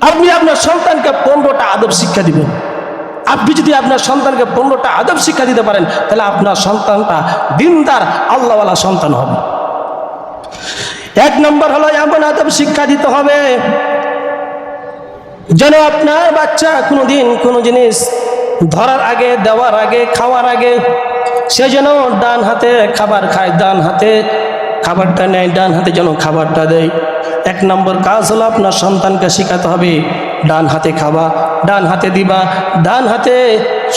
আপনি আপনার সন্তানকে 15টা আদব শিক্ষা দিবেন। আপনি যদি আপনার সন্তানকে 15টা আদব শিক্ষা দিতে পারেন, তাহলে আপনার সন্তানটা দিনদার আল্লাহওয়ালা সন্তান হবে। 1 নম্বর হলো এমন আদব শিক্ষা দিতে হবে যেন আপনার বাচ্চা কোনোদিন কোনো জিনিস ধরার আগে, দেওয়ার আগে, খাওয়ার আগে সে যেন ডান হাতে খাবার খায়, ডান হাতে খাবারটা নেয়, ডান হাতে যেন খাবারটা দেয়। 1 নম্বর কাজ হলো আপনার সন্তানকে শেখাতে হবে ডান হাতে খাবা, ডান হাতে দিবা, ডান হাতে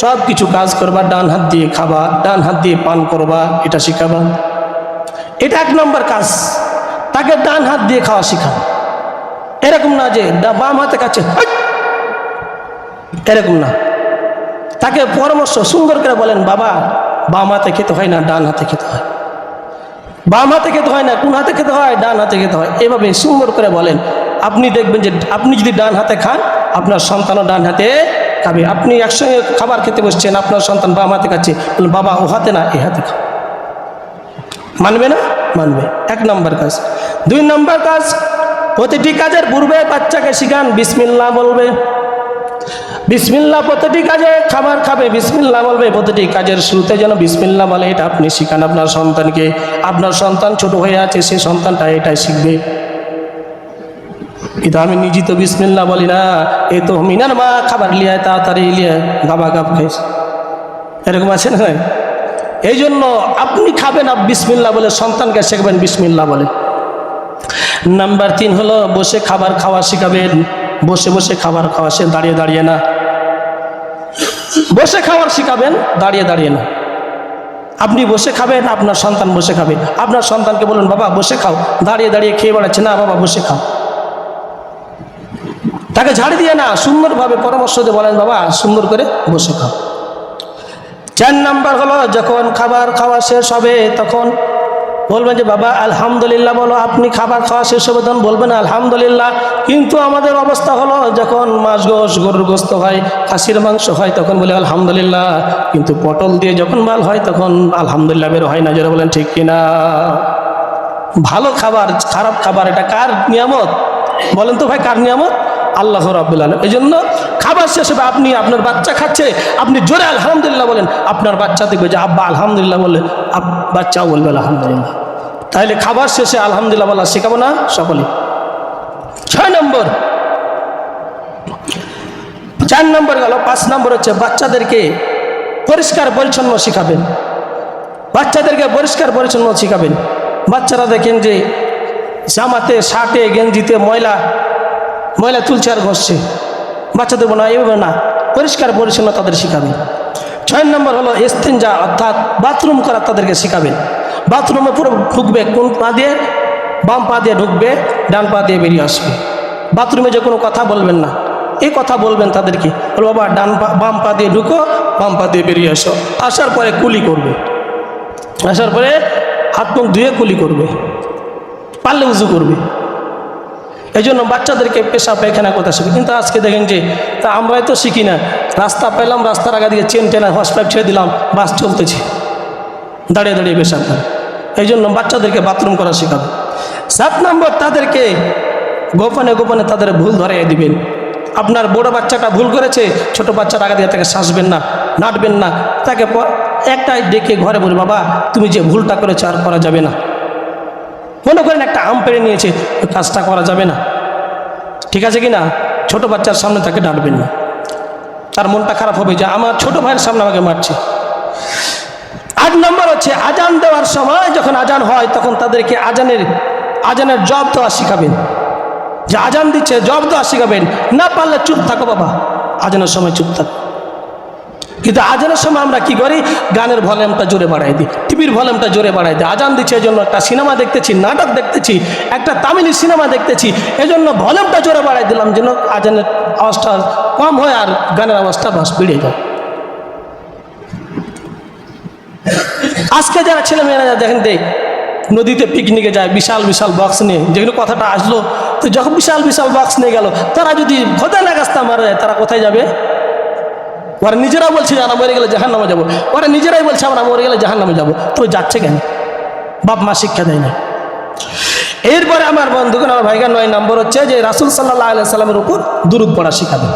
সব কিছু কাজ করবা, ডান হাত দিয়ে খাবা, ডান হাত দিয়ে পান করবা, এটা শেখাবা। এটা 1 নম্বর কাজ, তাকে ডান হাত দিয়ে খাওয়া শেখা। এরকম না যে বাম হাতে খাচ্ছে, এরকম না। তাকে পরামর্শ সুন্দর করে বলেন, বাবা বাম হাতে খেতে হয় না, ডান হাতে খেতে হয়। বাম হাতে খেতে হয় না, কোন হাতে খেতে হয়? ডান হাতে খেতে হয়। এভাবে সুন্দর করে বলেন। আপনি দেখবেন যে আপনি যদি ডান হাতে খান, আপনার সন্তানও ডান হাতে খাবে। আপনি একসঙ্গে খাবার খেতে বসছেন, আপনার সন্তান বাম হাতে খাচ্ছে, বলুন বাবা ও হাতে না, এ হাতে খা। মানবে না? মানবে। 1 নম্বর কাজ। 2 নম্বর কাজ, প্রতিটি কাজের পূর্বে বাচ্চাকে শিখান বিসমিল্লাহ বলবে। বিসমিল্লাহ, প্রতিটি কাজে খাবার খাবে বিসমিল্লাহ বলবে, প্রতিটি কাজের শুরুতে যেন বিসমিল্লাহ বলে, এটা আপনি শিখান আপনার সন্তানকে। আপনার সন্তান ছোট হয়ে আছে, সে সন্তানটা এটাই শিখবে। কিন্তু আমি নিজে তো বিসমিল্লাহ বলি না, এ তো মিনার মা খাবার লিয়ে তাড়াতাড়ি লিয়ে গাবা গাব খাইছে, এরকম আছে না? এই জন্য আপনি খাবেন বিসমিল্লাহ বলে, সন্তানকে শেখাবেন বিসমিল্লাহ বলে। নাম্বার 3 হলো বসে খাবার খাওয়া শিখাবেন। বসে বসে খাবার খাওয়া, সে দাঁড়িয়ে দাঁড়িয়ে না। বসে খাবার শিখাবেন, দাঁড়িয়ে দাঁড়িয়ে না। আপনি বসে খাবেন, আপনার সন্তান বসে খাবে। আপনার সন্তানকে বলুন বাবা বসে খাও, দাঁড়িয়ে দাঁড়িয়ে খেয়ে বেড়াচ্ছে না, বাবা বসে খাও। তাকে ঝাড়ি দিয়ে না, সুন্দরভাবে পরামর্শ দিয়ে বলেন বাবা সুন্দর করে বসে খাও। 4 নম্বর হলো যখন খাবার খাওয়া শেষ হবে তখন বলবেন যে বাবা আলহামদুলিল্লাহ বলো। আপনি খাবার খাওয়া শেষ হবে তখন বলবেন আলহামদুলিল্লাহ। কিন্তু আমাদের অবস্থা হলো যখন মাছ গোশ, গরুর গোস্ত হয়, খাসির মাংস হয়, তখন বলে আলহামদুলিল্লাহ। কিন্তু পটল দিয়ে যখন মাল হয় তখন আলহামদুলিল্লাহ বের হয় না। যারা বলেন ঠিক কিনা? ভালো খাবার, খারাপ খাবার, এটা কার নিয়ামত বলেন তো ভাই? কার নিয়ামত? আল্লাহ রাব্বুল আলামিন। এই জন্য খাবার শেষ হবে, আপনি আপনার বাচ্চা খাচ্ছে, আপনি জোরে আলহামদুলিল্লাহ বলেন। আপনার বাচ্চা দেখবে যে আব্বা আলহামদুলিল্লাহ বললে বাচ্চাও বলবে আলহামদুলিল্লাহ। তাহলে খাবার শেষে আলহামদুলিল্লাহ বলা শেখাবো না সকলে? 6 নম্বর। 4 নম্বর গেল। 5 নম্বর হচ্ছে বাচ্চাদেরকে পরিষ্কার পরিচ্ছন্ন শিখাবেন। বাচ্চাদেরকে পরিষ্কার পরিচ্ছন্ন শিখাবেন। বাচ্চারা দেখেন যে জামাতে, শার্টে, গেঞ্জিতে ময়লা তুলছে আর ঘষছে। বাচ্চাদের বলা এভাবে না, পরিষ্কার পরিচ্ছন্ন তাদের শিখাবেন। 6 নম্বর হলো ইস্তিনজা, অর্থাৎ বাথরুম করা তাদেরকে শিখাবেন। বাথরুমে পুরো ঢুকবে কোন পা দিয়ে? বাম পা দিয়ে ঢুকবে, ডান পা দিয়ে বেরিয়ে আসবে। বাথরুমে যে কোনো কথা বলবেন না, এই কথা বলবেন তাদেরকে, বল বাবা বাম পা দিয়ে ঢুকো, বাম পা দিয়ে বেরিয়ে আসো। আসার পরে কুলি করবে, আসার পরে হাত মুখ ধুয়ে কুলি করবে, পারলে উজু করবে। এই জন্য বাচ্চাদেরকে পেশা পায়খানা কথা শিখবে। কিন্তু আজকে দেখেন যে তা আমরাই তো শিখি না। রাস্তা পেলাম, রাস্তার আগে দিকে চেন টেনা হস পাইপ ছেড়ে দিলাম, বাস চলতেছে, দাঁড়িয়ে দাঁড়িয়ে পেশাব করে। এই জন্য বাচ্চাদেরকে বাথরুম করা শেখাবে। 7 নম্বর, তাদেরকে গোপনে গোপনে তাদের ভুল ধরিয়ে দিবেন। আপনার বড় বাচ্চাটা ভুল করেছে, ছোট বাচ্চার আগে দিয়ে তাকে শাসবেন না, নাটবেন না। তাকে একটাই ডেকে ঘরে বলি বাবা তুমি যে ভুলটা করেছো আর করা যাবে না। মনে করেন একটা আম পেড়ে নিয়েছে, ওই কাজটা করা যাবে না, ঠিক আছে কি না? ছোট বাচ্চার সামনে তাকে ডাঁটবেন না, তার মনটা খারাপ হবে যে আমার ছোট ভাইয়ের সামনে আমাকে মারছে। 8 নম্বর হচ্ছে আজান দেওয়ার সময়, যখন আজান হয় তখন তাদেরকে আজানের জবাব দেওয়া শিখাবেন। যে আজান দিচ্ছে জবাব দেওয়া শিখাবেন। না পারলে চুপ থাকো বাবা, আজানের সময় চুপ থাকো। কিন্তু আজানের সময় আমরা কি করি? গানের ভলিউমটা জোরে বাড়াই দিই, টিভির ভলিউমটা জোরে বাড়াই দিই। আজান দিচ্ছে এই জন্য একটা সিনেমা দেখতেছি, নাটক দেখতেছি, একটা তামিলি সিনেমা দেখতেছি, এই জন্য ভলিউমটা জোরে বাড়াই দিলাম যেন আজানের আওয়াজটা কম হয় আর গানের আওয়াজটা বাস বেড়ে যায়। আজকে যারা ছেলেমেয়েরা দেখেন নদীতে পিকনিকে যায় বিশাল বিশাল বক্স নিয়ে, যেগুলো কথাটা আসলো তো যখন বিশাল বিশাল বক্স নিয়ে গেল, তারা যদি খোদা না গাছটা মারা যায় তারা কোথায় যাবে? ওরা নিজেরা বলছে যে আমরা মরে গেলে জাহান্নামে যাবো। ওরা নিজেরাই বলছে আমরা মরে গেলে জাহান্নামে যাবো। তো যাচ্ছে কেন? বাপ মা শিক্ষা দেয় না। এরপরে আমার বন্ধুগণ, আমার ভাইগান, 9 নম্বর হচ্ছে যে রাসূল সাল্লাল্লাহু আলাইহি সাল্লামের উপর দুরূদ পড়া শেখাবেন।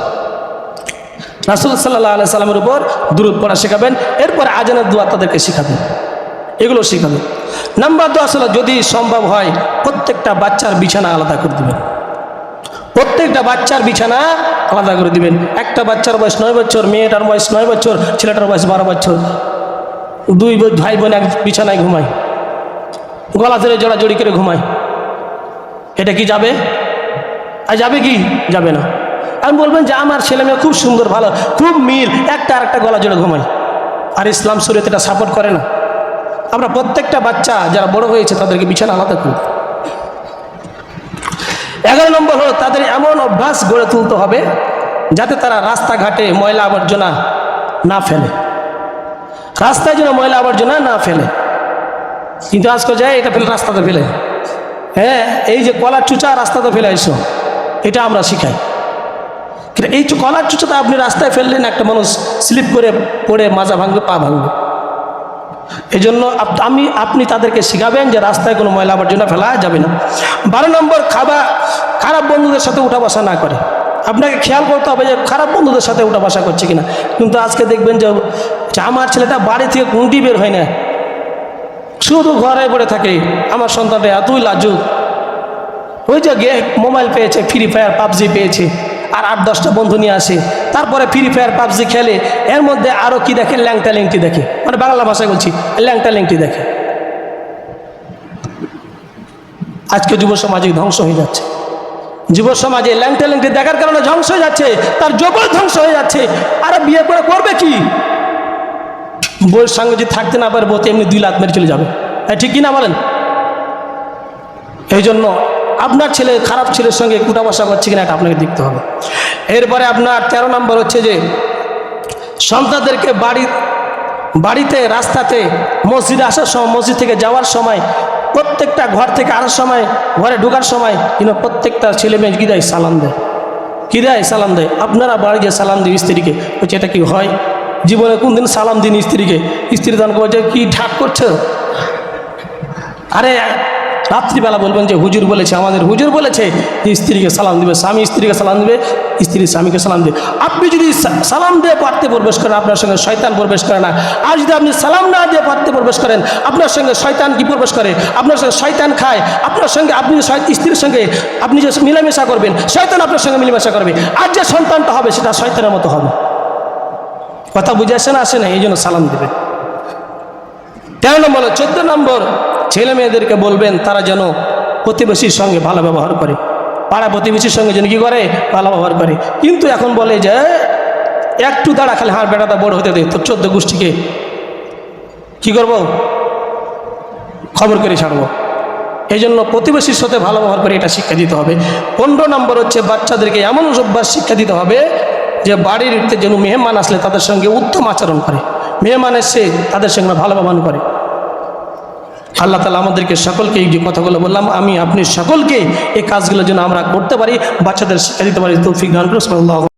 রাসূল সাল্লাল্লাহু আলাইহি সাল্লামের উপর দুরূদ পড়া শেখাবেন। এরপর আজানের দোয়া তাদেরকে শেখাবেন, এগুলো শেখাবেন। নাম্বার 10 হলো, যদি সম্ভব হয় প্রত্যেকটা বাচ্চার বিছানা আলাদা করে দিবেন। প্রত্যেকটা বাচ্চার বিছানা আলাদা করে দিবেন। একটা বাচ্চার বয়স 9 বছর, মেয়েটার বয়স 9 বছর, ছেলেটার বয়স 12 বছর। 2 ভাই বোন এক বিছানায় ঘুমায়, গলা ধরে জড়াজড়ি করে ঘুমায়। এটা কি যাবে? আর যাবে কি? যাবে না। আমি বলবেন যে আমার ছেলে মেয়ে খুব সুন্দর, ভালো, খুব মিল, একটা আর একটা গলা জোড়ে ঘুমায়। আর ইসলাম শরীয়ত এটা সাপোর্ট করে না। আমরা প্রত্যেকটা বাচ্চা যারা বড় হয়েছে তাদেরকে বিছানা আলাদা করি। 11 নম্বর হলো, তাদের এমন অভ্যাস গড়ে তুলতে হবে যাতে তারা রাস্তাঘাটে ময়লা আবর্জনা না ফেলে, রাস্তায় যেন ময়লা আবর্জনা না ফেলে। কিন্তু আজকাল যায় এটা ফেলে রাস্তাতে ফেলে। হ্যাঁ, এই যে কলার চুচা রাস্তাতে ফেলে এসো, এটা আমরা শিখাই। কিন্তু এই কলার চুচাটা আপনি রাস্তায় ফেললেন, একটা মানুষ স্লিপ করে পড়ে মাজা ভাঙবে, পা ভাঙবে। এই জন্য আপনি তাদেরকে শিখাবেন যে রাস্তায় কোনো ময়লা আবর্জনা ফেলা যাবে না। 12 নম্বর, খারাপ বন্ধুদের সাথে উঠা বসা না করে। আপনাকে খেয়াল করতে হবে যে খারাপ বন্ধুদের সাথে উঠা বসা করছে কিনা। কিন্তু আজকে দেখবেন যে আমার ছেলেটা বাড়ি থেকে কুঁটি বের হয় না, শুধু ঘরে পড়ে থাকে। আমার সন্তানটা এতই লাজুক, ওই যে মোবাইল পেয়েছে, ফ্রি ফায়ার পাবজি পেয়েছে, আর 8-10টা বন্ধু নিয়ে আসে। তারপরে ফ্রি ফায়ার পাবজি খেলে, এর মধ্যে আরও কি দেখে? ল্যাংটা ল্যাংটি দেখে, মানে বাংলা ভাষায় বলছি, ল্যাংটা ল্যাংটি দেখে। আজকে যুব সমাজে ধ্বংস হয়ে যাচ্ছে। যুব সমাজে ল্যাংটা ল্যাংটি দেখার কারণে ধ্বংস হয়ে যাচ্ছে, তার জগৎ ধ্বংস হয়ে যাচ্ছে। আর বিয়ে করে করবে কি? বউয়ের সঙ্গে যদি থাকতে না পারবো তো এমনি 2 লাখ মেরে চলে যাবে। ঠিক কিনা বলেন? এই জন্য আপনার ছেলে খারাপ ছেলের সঙ্গে উঠা বসা করছে কিনা এটা আপনাকে দেখতে হবে। এরপরে আপনার 13 নম্বর হচ্ছে যে সন্তানদেরকে বাড়িতে, রাস্তাতে, মসজিদে আসার সময়, মসজিদ থেকে যাওয়ার সময়, প্রত্যেকটা ঘর থেকে আসার সময়, ঘরে ঢোকার সময় কিন্তু প্রত্যেকটা ছেলে মেয়ে কী দেয়? সালাম দেয়। কী দেয়? সালাম দেয়। আপনারা বাড়িতে সালাম দিন স্ত্রীকে, বলছে এটা কি হয়? জীবনে কোন দিন সালাম দিন স্ত্রীকে? স্ত্রী দান করছে, কি ঠাক করছো? আরে রাত্রিবেলা বলবেন যে হুজুর বলেছে, আমাদের হুজুর বলেছে যে স্ত্রীকে সালাম দিবে, স্বামী স্ত্রীকে সালাম দিবে, স্ত্রী স্বামীকে সালাম দিবে। আপনি যদি সালাম দিয়ে পারতে প্রবেশ করেন, আপনার সঙ্গে শয়তান প্রবেশ করে না। আর যদি আপনি সালাম না দিয়ে পারতে প্রবেশ করেন, আপনার সঙ্গে শয়তান কি প্রবেশ করে? আপনার সঙ্গে শয়তান খায়। আপনার সঙ্গে আপনি স্ত্রীর সঙ্গে আপনি যে মিলামেশা করবেন, শয়তান আপনার সঙ্গে মিলামেশা করবে। আর যে সন্তানটা হবে সেটা শয়তানের মতো হবে। কথা বুঝে আসে না? আসে না? এই জন্য সালাম দেবে। 13 নম্বর। 14 নম্বর, ছেলে মেয়েদেরকে বলবেন তারা যেন প্রতিবেশীর সঙ্গে ভালো ব্যবহার করে, পাড়া প্রতিবেশীর সঙ্গে যেন কী করে? ভালো ব্যবহার করে। কিন্তু এখন বলে যে একটু দাঁড়া, খালি হাড় বেটাটা বড় হতে দে, তোর 14 গোষ্ঠীকে কী করবো? খবর করে ছাড়বো। এই জন্য প্রতিবেশীর সাথে ভালো ব্যবহার করে এটা শিক্ষা দিতে হবে। 15 নম্বর হচ্ছে বাচ্চাদেরকে এমন অভ্যাস শিক্ষা দিতে হবে যে বাড়িতে যেন মেহমান আসলে তাদের সঙ্গে উত্তম আচরণ করে, মেহমান এসে তাদের সঙ্গে ভালো ব্যবহার করে। আল্লাহ তাআলা আমাদেরকে সকলকে এই যে কথাগুলো বললাম, আমি আপনি সকলকে এই কাজগুলো যেন আমরা করতে পারি, বাচ্চাদের শিক্ষা দিতে পারি, তৌফিক দান করুন।